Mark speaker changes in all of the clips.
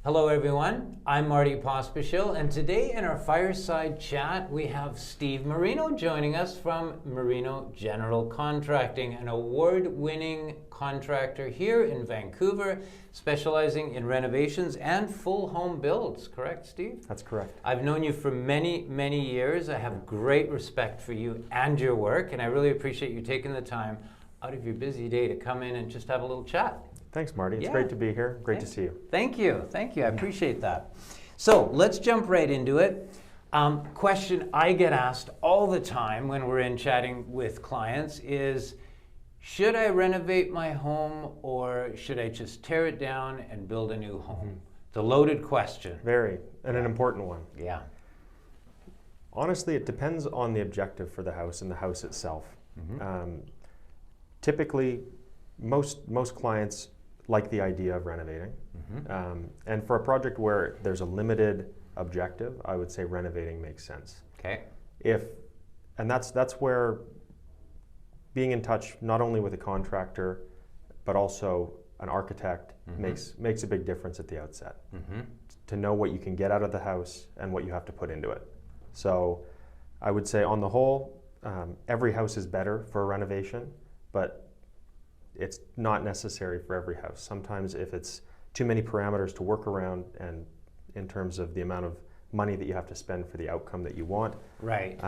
Speaker 1: Hello everyone, I'm Marty Pospischil, and today in our Fireside Chat we have Steve Marino joining us from Marino General Contracting, an award-winning contractor here in Vancouver, specializing in renovations and full home builds. Correct, Steve?
Speaker 2: That's correct.
Speaker 1: I've known you for many, many years. I have great respect for you and your work, and I really appreciate you taking the time out of your busy day to come in and just have a little chat.
Speaker 2: Thanks, Marty. It's great to be here. Great to see you.
Speaker 1: Thank you. Thank you. I appreciate that. So let's jump right into it. Question I get asked all the time when we're in chatting with clients is, should I renovate my home or should I just tear it down and build a new home? It's a loaded question.
Speaker 2: Very, and an important one.
Speaker 1: Yeah.
Speaker 2: Honestly, it depends on the objective for the house and the house itself. Typically, most clients like the idea of renovating. And for a project where there's a limited objective, I would say renovating makes sense.
Speaker 1: Okay.
Speaker 2: And that's where being in touch not only with a contractor, but also an architect makes a big difference at the outset. To know what you can get out of the house and what you have to put into it. So I would say on the whole, every house is better for a renovation, but it's not necessary for every house. Sometimes if it's too many parameters to work around and in terms of the amount of money that you have to spend for the outcome that you want,
Speaker 1: right.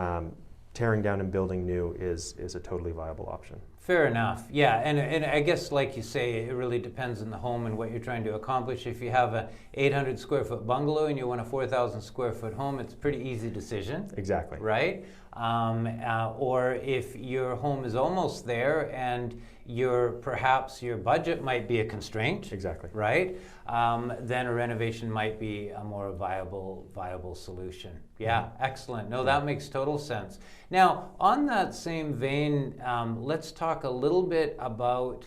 Speaker 2: Tearing down and building new is a totally viable option.
Speaker 1: Fair enough. Yeah, and I guess like you say, it really depends on the home and what you're trying to accomplish. If you have a 800 square foot bungalow and you want a 4,000 square foot home, it's a pretty easy decision.
Speaker 2: Exactly.
Speaker 1: Right? Or if your home is almost there and perhaps your budget might be a constraint.
Speaker 2: Exactly.
Speaker 1: Right? Then a renovation might be a more viable solution. Yeah, excellent. No, that makes total sense. Now, on that same vein, let's talk a little bit about,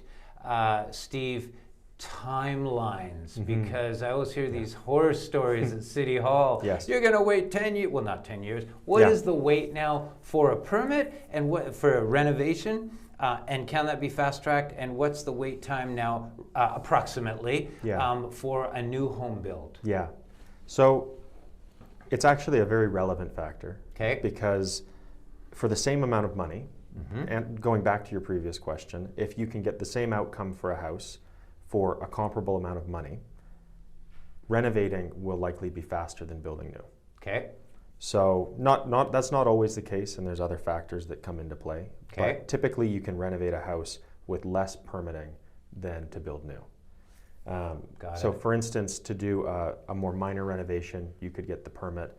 Speaker 1: Steve, timelines, because I always hear these horror stories at City Hall.
Speaker 2: Yes.
Speaker 1: You're going to wait 10 years, well, not 10 years. What is the wait now for a permit and what for a renovation? And can that be fast-tracked? And what's the wait time now, approximately, for a new home build?
Speaker 2: Yeah. So it's actually a very relevant factor.
Speaker 1: Okay.
Speaker 2: Because for the same amount of money, and going back to your previous question, if you can get the same outcome for a house for a comparable amount of money, renovating will likely be faster than building new.
Speaker 1: Okay.
Speaker 2: So that's not always the case, and there's other factors that come into play.
Speaker 1: Okay.
Speaker 2: But typically you can renovate a house with less permitting than to build new. So for instance, to do a more minor renovation, you could get the permit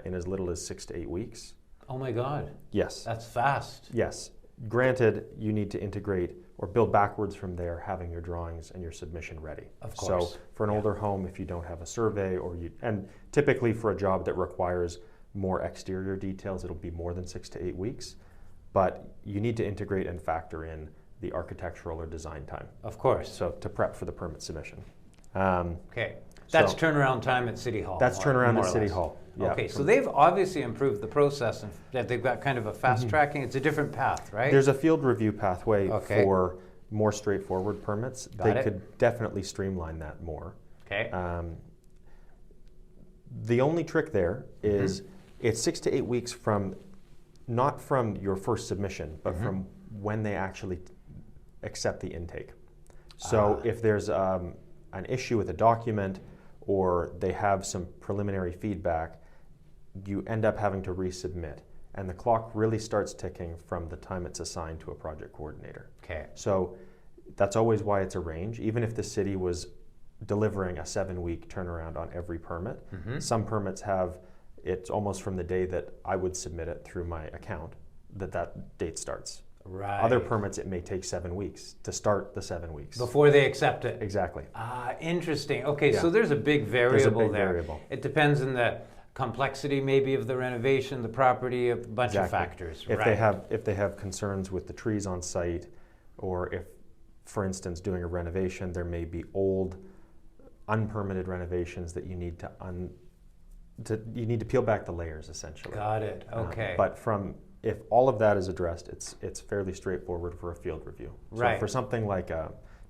Speaker 2: in as little as 6 to 8 weeks.
Speaker 1: Oh my God.
Speaker 2: Yes.
Speaker 1: That's fast.
Speaker 2: Yes. Granted, you need to integrate or build backwards from there, having your drawings and your submission ready.
Speaker 1: Of course.
Speaker 2: So for an older home, if you don't have a survey and typically for a job that requires more exterior details, it'll be more than 6 to 8 weeks. But you need to integrate and factor in the architectural or design time.
Speaker 1: Of course.
Speaker 2: So to prep for the permit submission.
Speaker 1: Okay. That's turnaround time at City Hall.
Speaker 2: That's turnaround at City Hall. Yeah.
Speaker 1: Okay, so they've obviously improved the process and that they've got kind of a fast tracking. It's a different path, right?
Speaker 2: There's a field review pathway for more straightforward permits. They could definitely streamline that more.
Speaker 1: Okay.
Speaker 2: The only trick there is it's 6 to 8 weeks not from your first submission, but from when they actually accept the intake. So if there's an issue with a document or they have some preliminary feedback, you end up having to resubmit. And the clock really starts ticking from the time it's assigned to a project coordinator.
Speaker 1: Okay.
Speaker 2: So that's always why it's a range. Even if the city was delivering a 7-week turnaround on every permit, some permits it's almost from the day that I would submit it through my account that date starts.
Speaker 1: Right.
Speaker 2: Other permits, it may take 7 weeks to start the 7 weeks.
Speaker 1: Before they accept it.
Speaker 2: Exactly.
Speaker 1: Interesting. Okay, so there's a big variable there.
Speaker 2: Variable.
Speaker 1: It depends on the complexity maybe of the renovation, the property, a bunch of factors.
Speaker 2: If they have concerns with the trees on site, or if, for instance, doing a renovation, there may be old, unpermitted renovations that you need to peel back the layers essentially.
Speaker 1: Got it. Okay.
Speaker 2: But if all of that is addressed, it's fairly straightforward for a field review. So for something like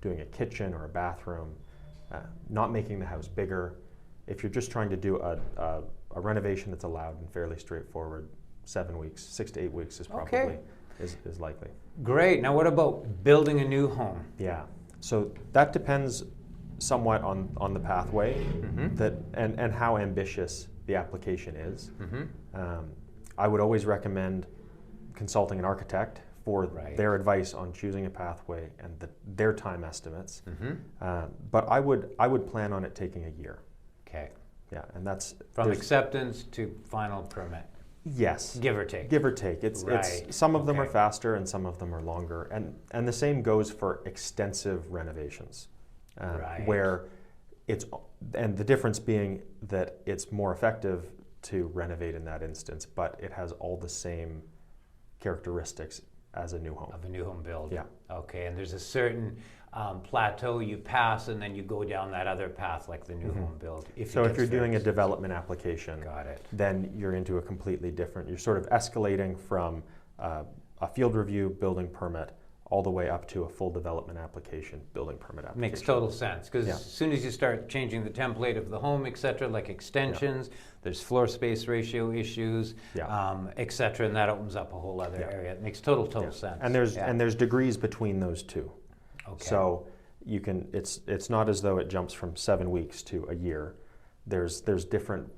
Speaker 2: doing a kitchen or a bathroom, not making the house bigger, if you're just trying to do a renovation that's allowed and fairly straightforward, 7 weeks, 6 to 8 weeks is probably is likely.
Speaker 1: Great. Now what about building a new home?
Speaker 2: Yeah. So that depends somewhat on the pathway that and how ambitious the application is. I would always recommend consulting an architect for their advice on choosing a pathway and their time estimates. But I would plan on it taking a year.
Speaker 1: Okay.
Speaker 2: Yeah, and that's
Speaker 1: from acceptance to final permit.
Speaker 2: Yes.
Speaker 1: Give or take.
Speaker 2: Give or take. It's some of them are faster and some of them are longer, and the same goes for extensive renovations, where and the difference being that it's more effective to renovate in that instance, but it has all the same characteristics as a new home.
Speaker 1: Of a new home build.
Speaker 2: Yeah.
Speaker 1: Okay, and there's a certain plateau you pass, and then you go down that other path like the new home build.
Speaker 2: If you're doing a development application, then you're into a completely different, you're sort of escalating from a field review, building permit, all the way up to a full development application, building permit application.
Speaker 1: Makes total sense, because as soon as you start changing the template of the home, et cetera, like extensions, there's floor space ratio issues, et cetera, and that opens up a whole other area. It makes total sense.
Speaker 2: And there's degrees between those two.
Speaker 1: Okay.
Speaker 2: So you can, it's not as though it jumps from 7 weeks to a year. There's different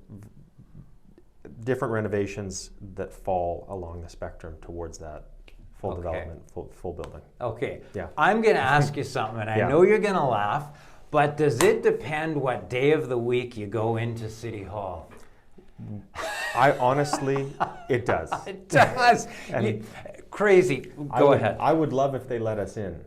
Speaker 2: renovations that fall along the spectrum towards that full development, full building.
Speaker 1: Okay.
Speaker 2: Yeah.
Speaker 1: I'm going to ask you something, and I know you're going to laugh, but does it depend what day of the week you go into City Hall?
Speaker 2: I honestly, it does.
Speaker 1: It does. Crazy. Go ahead.
Speaker 2: I would love if they let us in.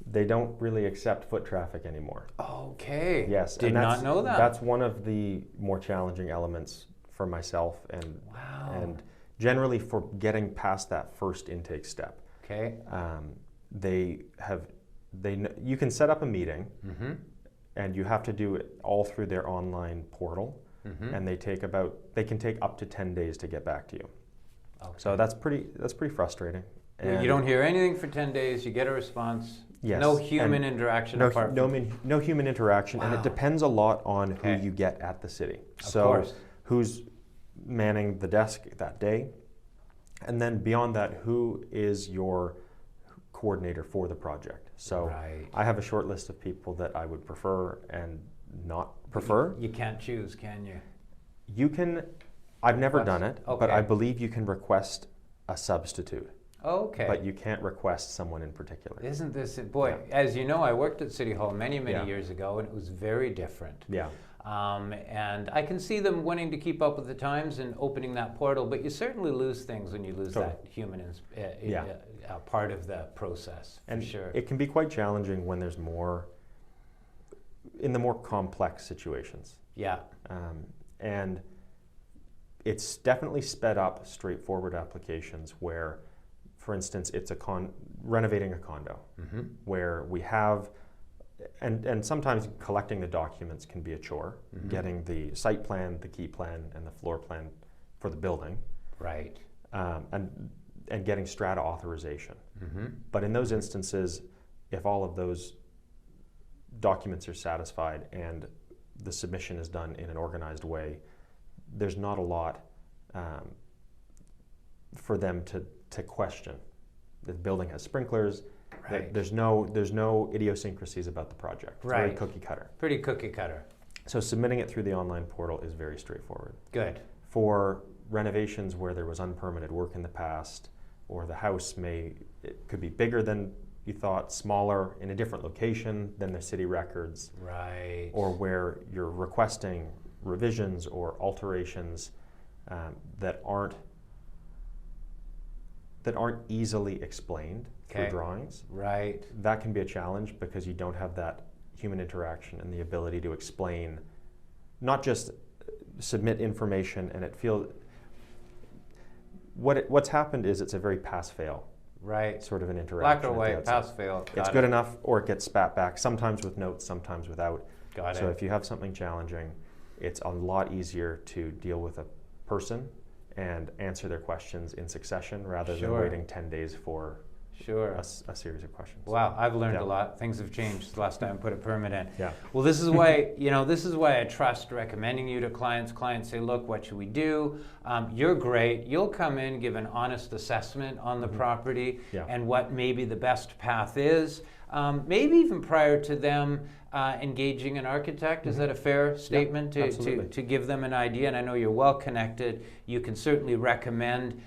Speaker 2: They don't really accept foot traffic anymore.
Speaker 1: Okay.
Speaker 2: Yes.
Speaker 1: Did not know that.
Speaker 2: That's one of the more challenging elements for myself and generally for getting past that first intake step.
Speaker 1: Okay.
Speaker 2: You can set up a meeting and you have to do it all through their online portal, and they can take up to 10 days to get back to you. Okay. So that's pretty frustrating.
Speaker 1: And you don't hear anything for 10 days, you get a response.
Speaker 2: Yes.
Speaker 1: No human interaction.
Speaker 2: No human interaction, and it depends a lot on who you get at the city.
Speaker 1: Of course.
Speaker 2: Who's manning the desk that day, and then beyond that, who is your coordinator for the project. So I have a short list of people that I would prefer and not prefer.
Speaker 1: You can't choose, can you?
Speaker 2: You can. I've never done it, but I believe you can request a substitute.
Speaker 1: Okay.
Speaker 2: But you can't request someone in particular.
Speaker 1: Isn't this, boy, as you know, I worked at City Hall many years ago, and it was very different.
Speaker 2: Yeah.
Speaker 1: And I can see them wanting to keep up with the times and opening that portal, but you certainly lose things when you lose that human part of the process, for sure.
Speaker 2: It can be quite challenging when there's in the more complex situations.
Speaker 1: Yeah.
Speaker 2: And it's definitely sped up straightforward applications where, for instance, it's renovating a condo, where we have, and sometimes collecting the documents can be a chore, getting the site plan, the key plan, and the floor plan for the building.
Speaker 1: Right.
Speaker 2: And getting strata authorization. But in those instances, if all of those documents are satisfied and the submission is done in an organized way, there's not a lot for them to question. The building has sprinklers. There's no idiosyncrasies about the project. It's very cookie cutter.
Speaker 1: Pretty cookie cutter.
Speaker 2: So submitting it through the online portal is very straightforward.
Speaker 1: Good.
Speaker 2: For renovations where there was unpermitted work in the past, or the house it could be bigger than you thought, smaller, in a different location than the city records.
Speaker 1: Right.
Speaker 2: Or where you're requesting revisions or alterations that aren't easily explained through drawings.
Speaker 1: Right.
Speaker 2: That can be a challenge because you don't have that human interaction and the ability to explain, not just submit information and it feels. What's happened is it's a very pass-fail sort of an interaction.
Speaker 1: Black or white, pass-fail.
Speaker 2: It's good enough or it gets spat back, sometimes with notes, sometimes without.
Speaker 1: Got it.
Speaker 2: So if you have something challenging, it's a lot easier to deal with a person and answer their questions in succession rather than waiting 10 days for
Speaker 1: Sure.
Speaker 2: a series of questions.
Speaker 1: Wow, I've learned a lot. Things have changed the last time I put a permit in.
Speaker 2: Yeah.
Speaker 1: Well, this is why, this is why I trust recommending you to clients. Clients say, look, what should we do? You're great. You'll come in, give an honest assessment on the property and what maybe the best path is. Maybe even prior to them engaging an architect. Is that a fair statement to give them an idea? And I know you're well connected. You can certainly recommend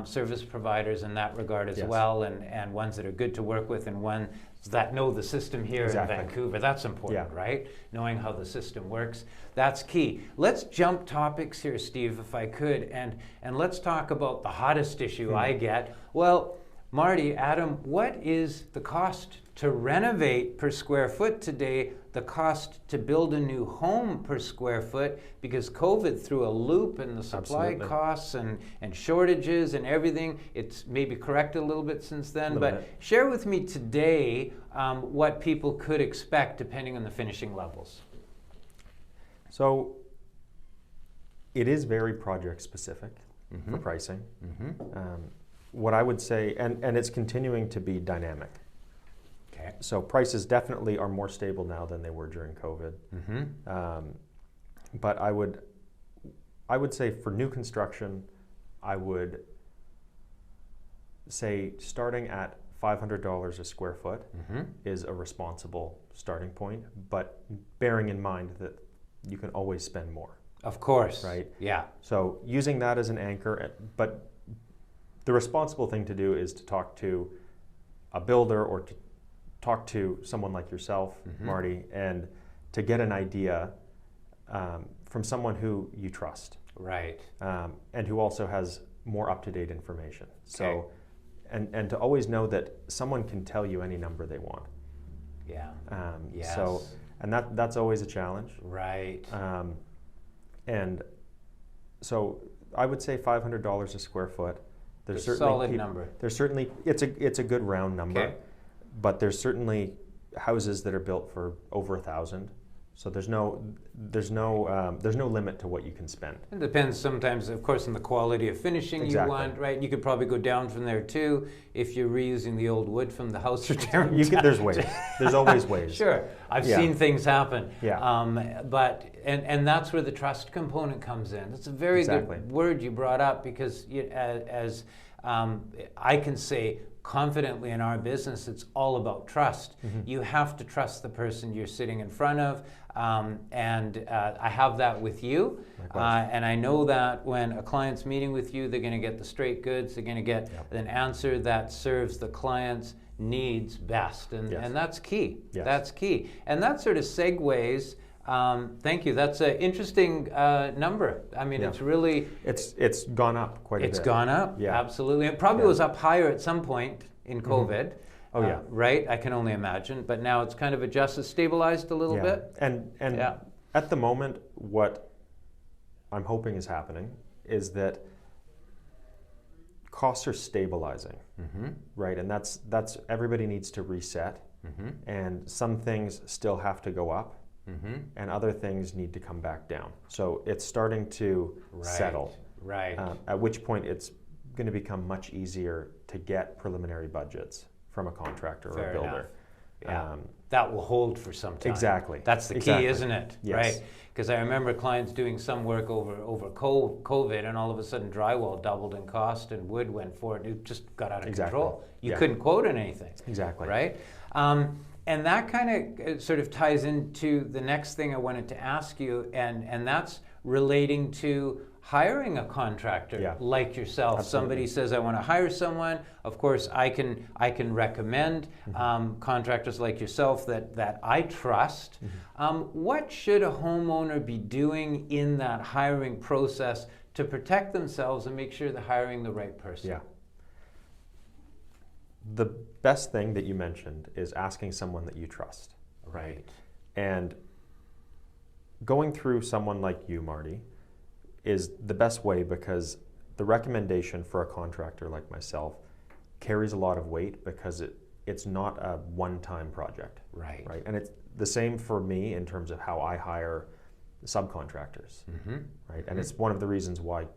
Speaker 1: service providers in that regard as well, and ones that are good to work with and ones that know the system here in Vancouver. That's important, right? Knowing how the system works. That's key. Let's jump topics here, Steve, if I could, and let's talk about the hottest issue I get. Well, Marty, Adam, what is the cost to renovate per square foot today, the cost to build a new home per square foot, because COVID threw a loop in the supply costs and shortages and everything. It's maybe corrected a little bit since then, but share with me today what people could expect depending on the finishing levels.
Speaker 2: So it is very project specific for pricing. What I would say, and it's continuing to be dynamic. Okay. So prices definitely are more stable now than they were during COVID. But I would say for new construction, I would say starting at $500 a square foot is a responsible starting point, but bearing in mind that you can always spend more.
Speaker 1: Of course.
Speaker 2: Right?
Speaker 1: Yeah.
Speaker 2: So using that as an anchor, but the responsible thing to do is to talk to a builder or to talk to someone like yourself, Marty, and to get an idea from someone who you trust.
Speaker 1: Right.
Speaker 2: And who also has more up-to-date information. So, and to always know that someone can tell you any number they want.
Speaker 1: Yeah.
Speaker 2: So, and that's always a challenge.
Speaker 1: Right.
Speaker 2: And so I would say $500 a square foot.
Speaker 1: There's certainly solid number.
Speaker 2: There's certainly, it's a good round number, but there's certainly houses that are built for over $1,000. So there's no limit to what you can spend. It
Speaker 1: depends sometimes, of course, on the quality of finishing you want, right? You could probably go down from there too if you're reusing the old wood from the house or tearing it down.
Speaker 2: There's ways. There's always ways.
Speaker 1: Sure, I've seen things happen.
Speaker 2: Yeah.
Speaker 1: But that's where the trust component comes in. That's a very good word you brought up, because as I can say confidently in our business, it's all about trust. You have to trust the person you're sitting in front of, and I have that with you. And I know that when a client's meeting with you, they're going to get the straight goods. They're going to get an answer that serves the client's needs best, and that's key. That's key, and that sort of segues. Thank you. That's an interesting number. I mean, it's really...
Speaker 2: It's gone up quite a bit.
Speaker 1: It's gone up, absolutely. It probably was up higher at some point in COVID.
Speaker 2: Oh, yeah.
Speaker 1: Right? I can only imagine. But now it's kind of adjusted, stabilized a little bit.
Speaker 2: And at the moment, what I'm hoping is happening is that costs are stabilizing, right? And that's everybody needs to reset. And some things still have to go up. And other things need to come back down. So it's starting to settle.
Speaker 1: Right.
Speaker 2: At which point it's going to become much easier to get preliminary budgets from a contractor or a builder.
Speaker 1: That will hold for some time.
Speaker 2: Exactly.
Speaker 1: That's the key, isn't it?
Speaker 2: Yes.
Speaker 1: Right. Because I remember clients doing some work over COVID, and all of a sudden drywall doubled in cost and wood went for it. It just got out of control. You couldn't quote on anything.
Speaker 2: Exactly.
Speaker 1: Right. And that kind of sort of ties into the next thing I wanted to ask you, and that's relating to hiring a contractor like yourself.
Speaker 2: Absolutely.
Speaker 1: Somebody says, I want to hire someone. Of course, I can recommend contractors like yourself that I trust. What should a homeowner be doing in that hiring process to protect themselves and make sure they're hiring the right person?
Speaker 2: Yeah. The best thing that you mentioned is asking someone that you trust.
Speaker 1: Right.
Speaker 2: And going through someone like you, Marty, is the best way, because the recommendation for a contractor like myself carries a lot of weight, because it's not a one-time project.
Speaker 1: Right.
Speaker 2: And it's the same for me in terms of how I hire subcontractors. Right. And it's one of the reasons why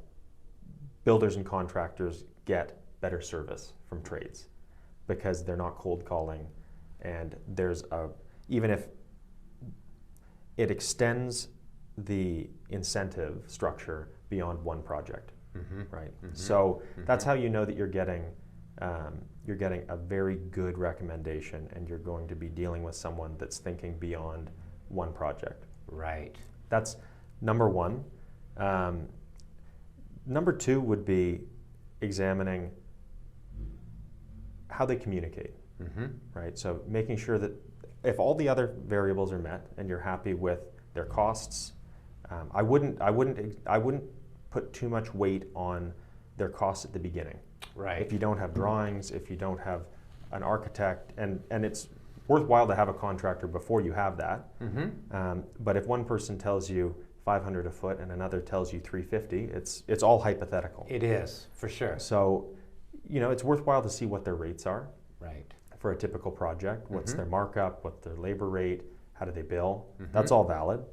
Speaker 2: builders and contractors get better service from trades, because they're not cold calling, and even if it extends the incentive structure beyond one project, right? So that's how you know that you're getting a very good recommendation, and you're going to be dealing with someone that's thinking beyond one project.
Speaker 1: Right.
Speaker 2: That's number one. Number two would be examining how they communicate, right? So making sure that if all the other variables are met and you're happy with their costs, I wouldn't put too much weight on their costs at the beginning.
Speaker 1: Right.
Speaker 2: If you don't have drawings, if you don't have an architect, and it's worthwhile to have a contractor before you have that. But if one person tells you $500 a foot and another tells you $350, it's all hypothetical.
Speaker 1: It is, for sure.
Speaker 2: So, it's worthwhile to see what their rates are.
Speaker 1: Right.
Speaker 2: For a typical project. What's their markup? What's their labor rate? How do they bill? That's all valid.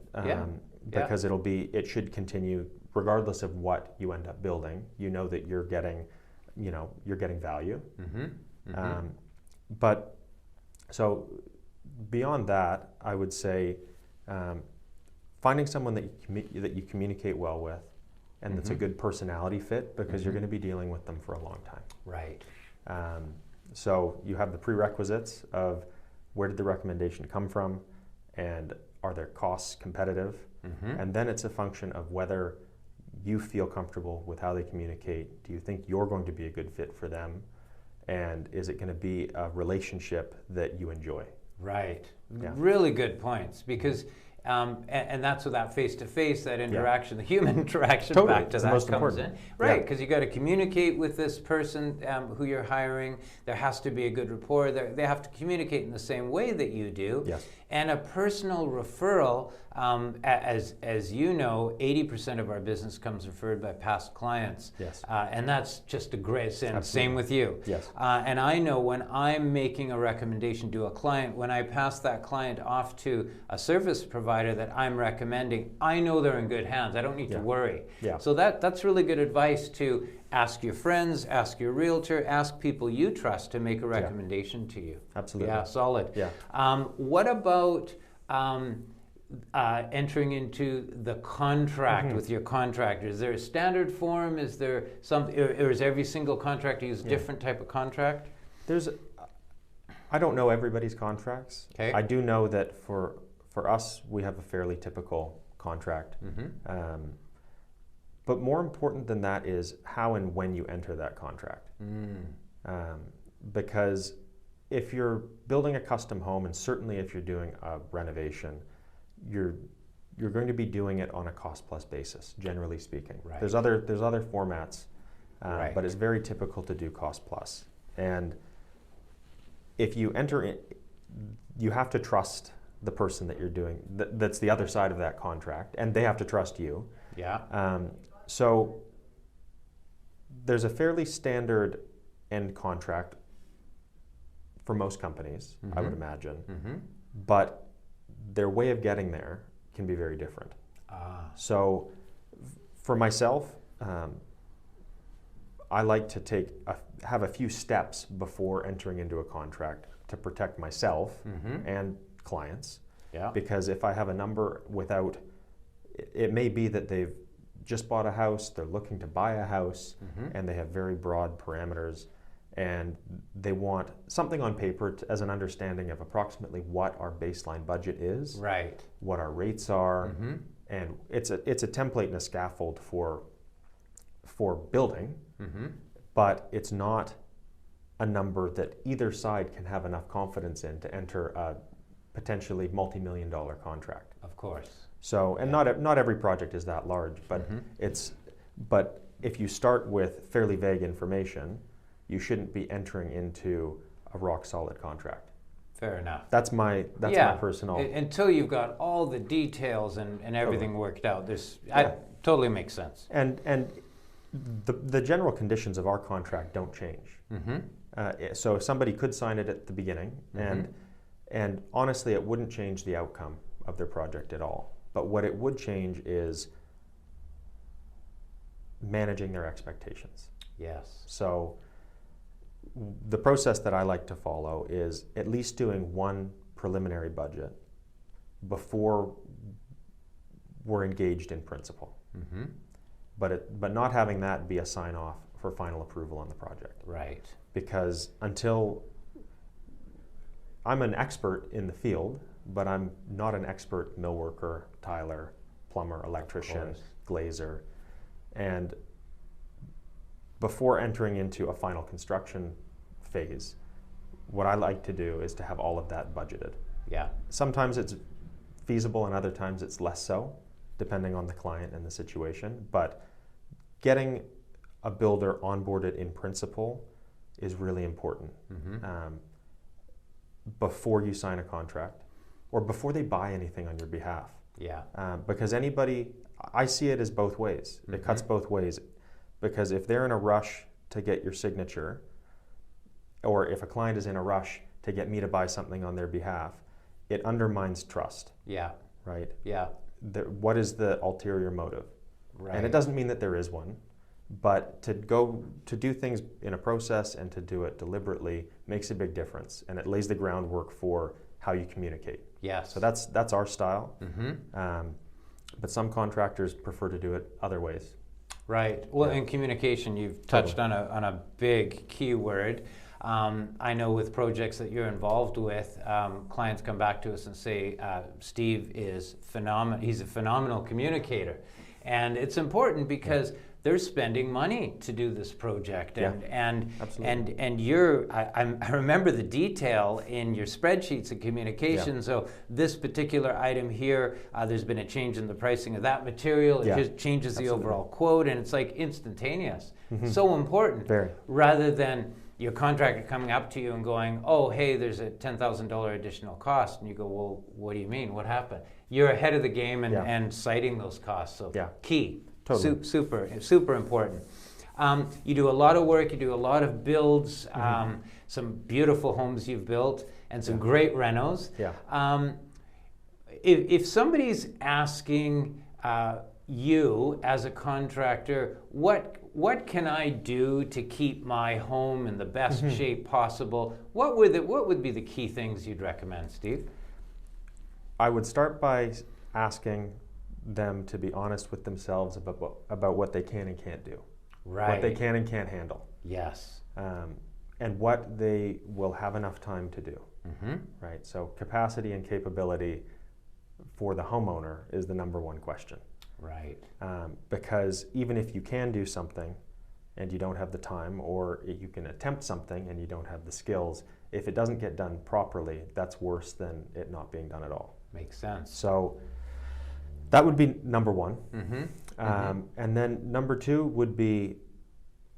Speaker 2: Because it should continue regardless of what you end up building. You know that you're getting value. But so beyond that, I would say finding someone that you communicate well with, and that's a good personality fit, because you're going to be dealing with them for a long time.
Speaker 1: Right.
Speaker 2: So you have the prerequisites of where did the recommendation come from, and are their costs competitive? And then it's a function of whether you feel comfortable with how they communicate. Do you think you're going to be a good fit for them? And is it going to be a relationship that you enjoy?
Speaker 1: Right.
Speaker 2: Yeah.
Speaker 1: Really good points, because and that's where that face-to-face, that interaction, the human interaction,
Speaker 2: Totally.
Speaker 1: back to
Speaker 2: It's the
Speaker 1: that
Speaker 2: most
Speaker 1: comes
Speaker 2: important.
Speaker 1: in. Right, because you got to communicate with this person who you're hiring. There has to be a good rapport. They have to communicate in the same way that you do.
Speaker 2: Yes.
Speaker 1: And a personal referral, as you know, 80% of our business comes referred by past clients.
Speaker 2: Yes.
Speaker 1: And that's just a great sense. Same with you.
Speaker 2: Yes.
Speaker 1: And I know when I'm making a recommendation to a client, when I pass that client off to a service provider that I'm recommending, I know they're in good hands. I don't need to worry.
Speaker 2: Yeah.
Speaker 1: So that's really good advice to ask your friends, ask your realtor, ask people you trust to make a recommendation to you.
Speaker 2: Absolutely.
Speaker 1: Yeah, solid.
Speaker 2: Yeah.
Speaker 1: What about entering into the contract with your contractor? Is there a standard form? Is there or is every single contractor use a different type of contract?
Speaker 2: I don't know everybody's contracts.
Speaker 1: Okay.
Speaker 2: I do know that for us, we have a fairly typical contract. But more important than that is how and when you enter that contract. Because if you're building a custom home, and certainly if you're doing a renovation, you're going to be doing it on a cost-plus basis, generally speaking.
Speaker 1: Right.
Speaker 2: There's other formats, but it's very typical to do cost-plus. And if you enter in, you have to trust the person that you're doing, that's the other side of that contract, and they have to trust you.
Speaker 1: Yeah.
Speaker 2: So there's a fairly standard end contract for most companies, I would imagine, but their way of getting there can be very different. So for myself, I like to have a few steps before entering into a contract to protect myself and clients.
Speaker 1: Yeah.
Speaker 2: Because if I have a number without, it may be that they've just bought a house, they're looking to buy a house, and they have very broad parameters, and they want something on paper as an understanding of approximately what our baseline budget is,
Speaker 1: Right.
Speaker 2: what our rates are, and it's a template and a scaffold for building, but it's not a number that either side can have enough confidence in to enter a potentially multi-million-dollar contract.
Speaker 1: Of course.
Speaker 2: So, and not every project is that large, but but if you start with fairly vague information, you shouldn't be entering into a rock-solid contract.
Speaker 1: Fair enough.
Speaker 2: That's my personal.
Speaker 1: Until you've got all the details and everything worked out, totally makes sense.
Speaker 2: And the general conditions of our contract don't change. So somebody could sign it at the beginning, and honestly, it wouldn't change the outcome of their project at all. But what it would change is managing their expectations.
Speaker 1: Yes.
Speaker 2: So the process that I like to follow is at least doing one preliminary budget before we're engaged in principle.
Speaker 1: Mm-hmm.
Speaker 2: But not having that be a sign-off for final approval on the project.
Speaker 1: Right.
Speaker 2: Because until I'm an expert in the field, but I'm not an expert millworker, tiler, plumber, electrician, glazer. And before entering into a final construction phase, what I like to do is to have all of that budgeted.
Speaker 1: Yeah.
Speaker 2: Sometimes it's feasible and other times it's less so, depending on the client and the situation. But getting a builder onboarded in principle is really important.
Speaker 1: Mm-hmm.
Speaker 2: Before you sign a contract or before they buy anything on your behalf.
Speaker 1: Yeah.
Speaker 2: Because I see it as both ways. It cuts both ways. Because if they're in a rush to get your signature, or if a client is in a rush to get me to buy something on their behalf, it undermines trust.
Speaker 1: Yeah.
Speaker 2: Right?
Speaker 1: Yeah.
Speaker 2: What is the ulterior motive?
Speaker 1: Right.
Speaker 2: And it doesn't mean that there is one, but to do things in a process and to do it deliberately makes a big difference, and it lays the groundwork for how you communicate.
Speaker 1: Yes.
Speaker 2: So that's our style.
Speaker 1: Mm-hmm.
Speaker 2: But some contractors prefer to do it other ways.
Speaker 1: Right. Well, in communication, you've touched on a big key word. I know with projects that you're involved with, clients come back to us and say, Steve is phenomenal. He's a phenomenal communicator. And it's important because they're spending money to do this project. And I remember the detail in your spreadsheets of communication. So this particular item here, there's been a change in the pricing of that material. It just changes the overall quote, and it's like instantaneous. Mm-hmm. So important.
Speaker 2: Very.
Speaker 1: Rather than your contractor coming up to you and going, oh, hey, there's a $10,000 additional cost. And you go, well, what do you mean? What happened? You're ahead of the game and citing those costs. So key.
Speaker 2: Totally.
Speaker 1: Super important. You do a lot of work, you do a lot of builds, some beautiful homes you've built, and some great renos.
Speaker 2: Yeah.
Speaker 1: If somebody's asking you as a contractor, what can I do to keep my home in the best shape possible? What would be the key things you'd recommend, Steve?
Speaker 2: I would start by asking them to be honest with themselves about what they can and can't do.
Speaker 1: Right.
Speaker 2: What they can and can't handle.
Speaker 1: Yes.
Speaker 2: And what they will have enough time to do.
Speaker 1: Mm-hmm.
Speaker 2: Right. So capacity and capability for the homeowner is the number one question.
Speaker 1: Right.
Speaker 2: Because even if you can do something and you don't have the time, or you can attempt something and you don't have the skills, if it doesn't get done properly, that's worse than it not being done at all.
Speaker 1: Makes sense.
Speaker 2: So that would be number one.
Speaker 1: Mm-hmm.
Speaker 2: And then number two would be,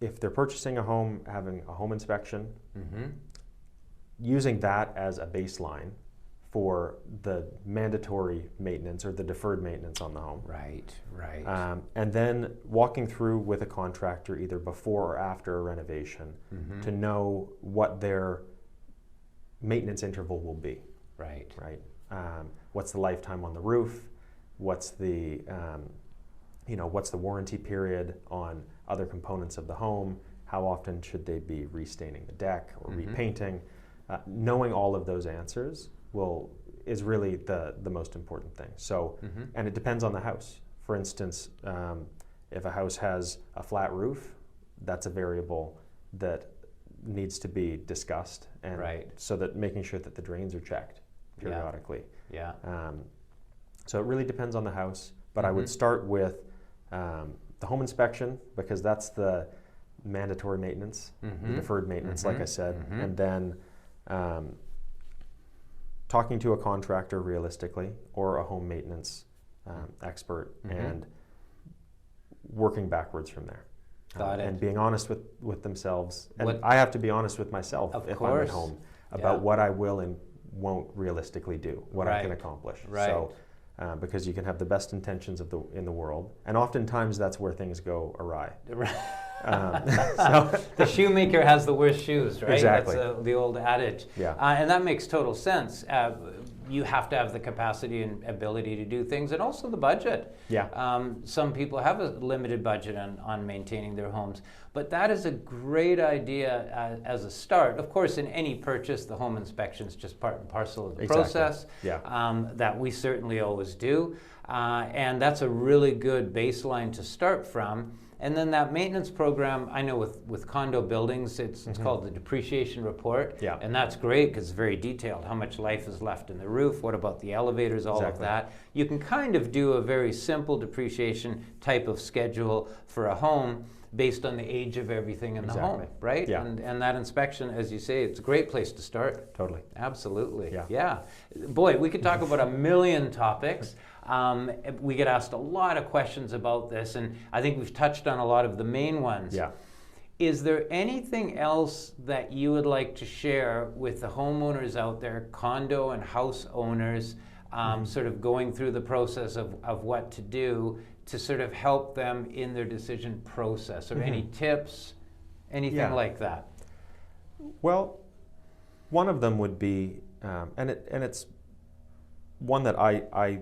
Speaker 2: if they're purchasing a home, having a home inspection, using that as a baseline for the mandatory maintenance or the deferred maintenance on the home.
Speaker 1: Right.
Speaker 2: And then walking through with a contractor either before or after a renovation to know what their maintenance interval will be.
Speaker 1: Right.
Speaker 2: What's the lifetime on the roof? What's the what's the warranty period on other components of the home? How often should they be restaining the deck or repainting? Knowing all of those answers is really the most important thing. So, and it depends on the house. For instance, if a house has a flat roof, that's a variable that needs to be discussed, and so that making sure that the drains are checked periodically.
Speaker 1: Yeah.
Speaker 2: So it really depends on the house, but I would start with the home inspection, because that's the mandatory maintenance, the deferred maintenance, like I said, and then talking to a contractor realistically, or a home maintenance expert, and working backwards from there.
Speaker 1: Got it.
Speaker 2: And being honest with themselves. And I have to be honest with myself if I'm at home about what I will and won't realistically do, what I can accomplish.
Speaker 1: Right.
Speaker 2: So, because you can have the best intentions in the world, and oftentimes that's where things go awry.
Speaker 1: So the shoemaker has the worst shoes, right?
Speaker 2: Exactly.
Speaker 1: That's the old adage.
Speaker 2: Yeah.
Speaker 1: And that makes total sense. you have to have the capacity and ability to do things, and also the budget.
Speaker 2: Yeah.
Speaker 1: Some people have a limited budget on maintaining their homes, but that is a great idea as a start. Of course, in any purchase, the home inspection is just part and parcel of the process.
Speaker 2: Yeah.
Speaker 1: That we certainly always do, and that's a really good baseline to start from. And then that maintenance program, I know with condo buildings, it's called the depreciation report.
Speaker 2: Yeah.
Speaker 1: And that's great because it's very detailed. How much life is left in the roof? What about the elevators? All of that. You can kind of do a very simple depreciation type of schedule for a home based on the age of everything in the home, right?
Speaker 2: Yeah.
Speaker 1: And that inspection, as you say, it's a great place to start.
Speaker 2: Totally.
Speaker 1: Absolutely.
Speaker 2: Yeah.
Speaker 1: Yeah. Boy, we could talk about a million topics. We get asked a lot of questions about this, and I think we've touched on a lot of the main ones.
Speaker 2: Yeah.
Speaker 1: Is there anything else that you would like to share with the homeowners out there, condo and house owners, sort of going through the process of what to do to sort of help them in their decision process, or any tips, anything like that?
Speaker 2: Well, one of them would be, and it's one that I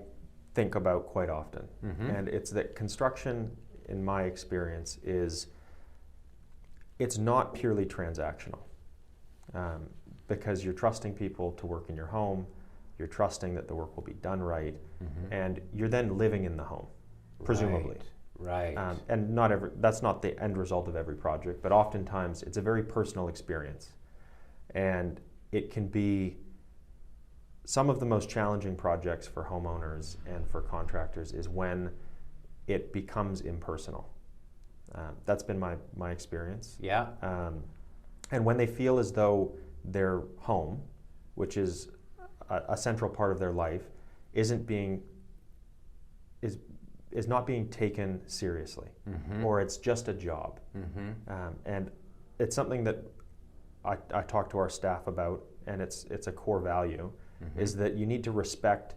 Speaker 2: think about quite often, and it's that construction, in my experience, it's not purely transactional, because you're trusting people to work in your home, you're trusting that the work will be done right, and you're then living in the home, presumably.
Speaker 1: Right.
Speaker 2: And that's not the end result of every project, but oftentimes it's a very personal experience, and it can be some of the most challenging projects for homeowners and for contractors is when it becomes impersonal. That's been my experience.
Speaker 1: Yeah.
Speaker 2: And when they feel as though their home, which is a central part of their life, is not being taken seriously, or it's just a job. And it's something that I talk to our staff about, and it's a core value, is that you need to respect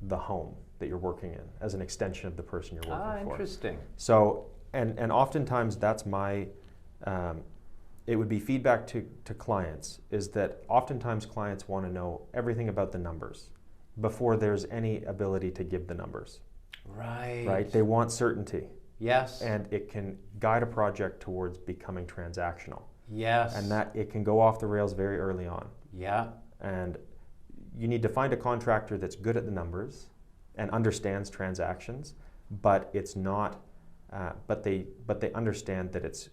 Speaker 2: the home that you're working in as an extension of the person you're working for.
Speaker 1: Interesting.
Speaker 2: So, and oftentimes that's it would be feedback to clients, is that oftentimes clients want to know everything about the numbers before there's any ability to give the numbers.
Speaker 1: Right.
Speaker 2: Right? They want certainty.
Speaker 1: Yes.
Speaker 2: And it can guide a project towards becoming transactional.
Speaker 1: Yes.
Speaker 2: And that it can go off the rails very early on.
Speaker 1: Yeah.
Speaker 2: And you need to find a contractor that's good at the numbers and understands transactions, but it's not. But they understand that it's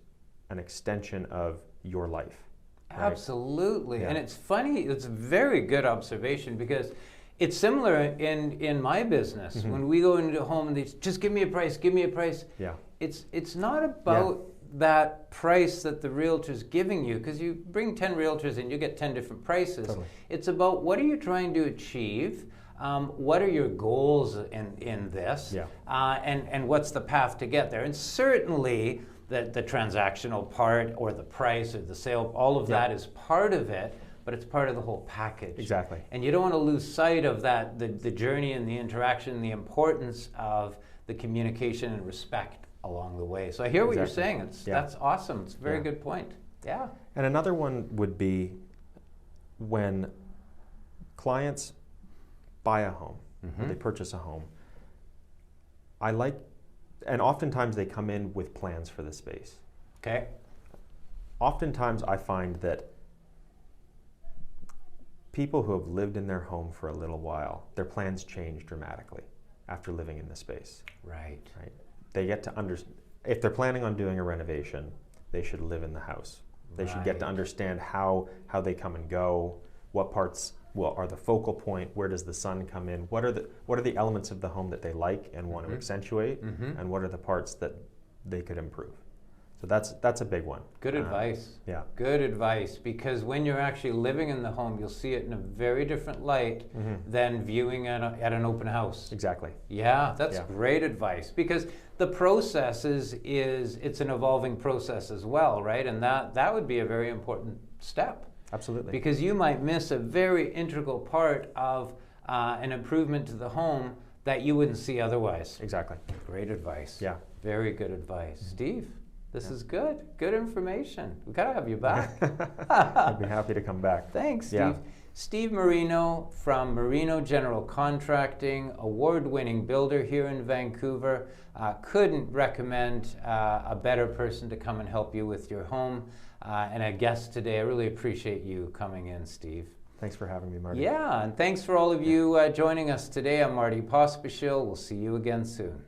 Speaker 2: an extension of your life. Right?
Speaker 1: Absolutely.
Speaker 2: Yeah.
Speaker 1: And it's funny. It's a very good observation, because it's similar in my business. When we go into a home and they just give me a price, give me a price.
Speaker 2: Yeah.
Speaker 1: It's not about that price that the realtor's giving you, because you bring 10 realtors and you get 10 different prices.
Speaker 2: Totally.
Speaker 1: It's about, what are you trying to achieve? What are your goals in this?
Speaker 2: Yeah.
Speaker 1: And what's the path to get there? And certainly the transactional part, or the price, or the sale, all of that is part of it, but it's part of the whole package.
Speaker 2: Exactly.
Speaker 1: And you don't want to lose sight of that, the journey and the interaction and the importance of the communication and respect along the way. So I hear what you're saying. That's awesome. It's a very good point. Yeah.
Speaker 2: And another one would be when clients buy a home, or they purchase a home. And oftentimes they come in with plans for the space.
Speaker 1: Okay.
Speaker 2: Oftentimes I find that people who have lived in their home for a little while, their plans change dramatically after living in the space.
Speaker 1: Right.
Speaker 2: Right. They get to if they're planning on doing a renovation, they should live in the house. They should get to understand how they come and go, what parts are the focal point, where does the sun come in, what are the elements of the home that they like and want to accentuate, and what are the parts that they could improve. So that's a big one.
Speaker 1: Good advice.
Speaker 2: Yeah.
Speaker 1: Good advice, because when you're actually living in the home, you'll see it in a very different light than viewing at an open house.
Speaker 2: Exactly.
Speaker 1: Yeah, that's great advice, because the process it's an evolving process as well, right? And that would be a very important step.
Speaker 2: Absolutely.
Speaker 1: Because you might miss a very integral part of an improvement to the home that you wouldn't see otherwise.
Speaker 2: Exactly.
Speaker 1: Great advice.
Speaker 2: Yeah.
Speaker 1: Very good advice. Steve, this is good. Good information. We've got to have you back.
Speaker 2: I'd be happy to come back.
Speaker 1: Thanks, Steve.
Speaker 2: Yeah.
Speaker 1: Steve Marino from Marino General Contracting, award-winning builder here in Vancouver. Couldn't recommend a better person to come and help you with your home. And a guest today. I really appreciate you coming in, Steve.
Speaker 2: Thanks for having me, Marty.
Speaker 1: Yeah, and thanks for all of you joining us today. I'm Marty Pospischil. We'll see you again soon.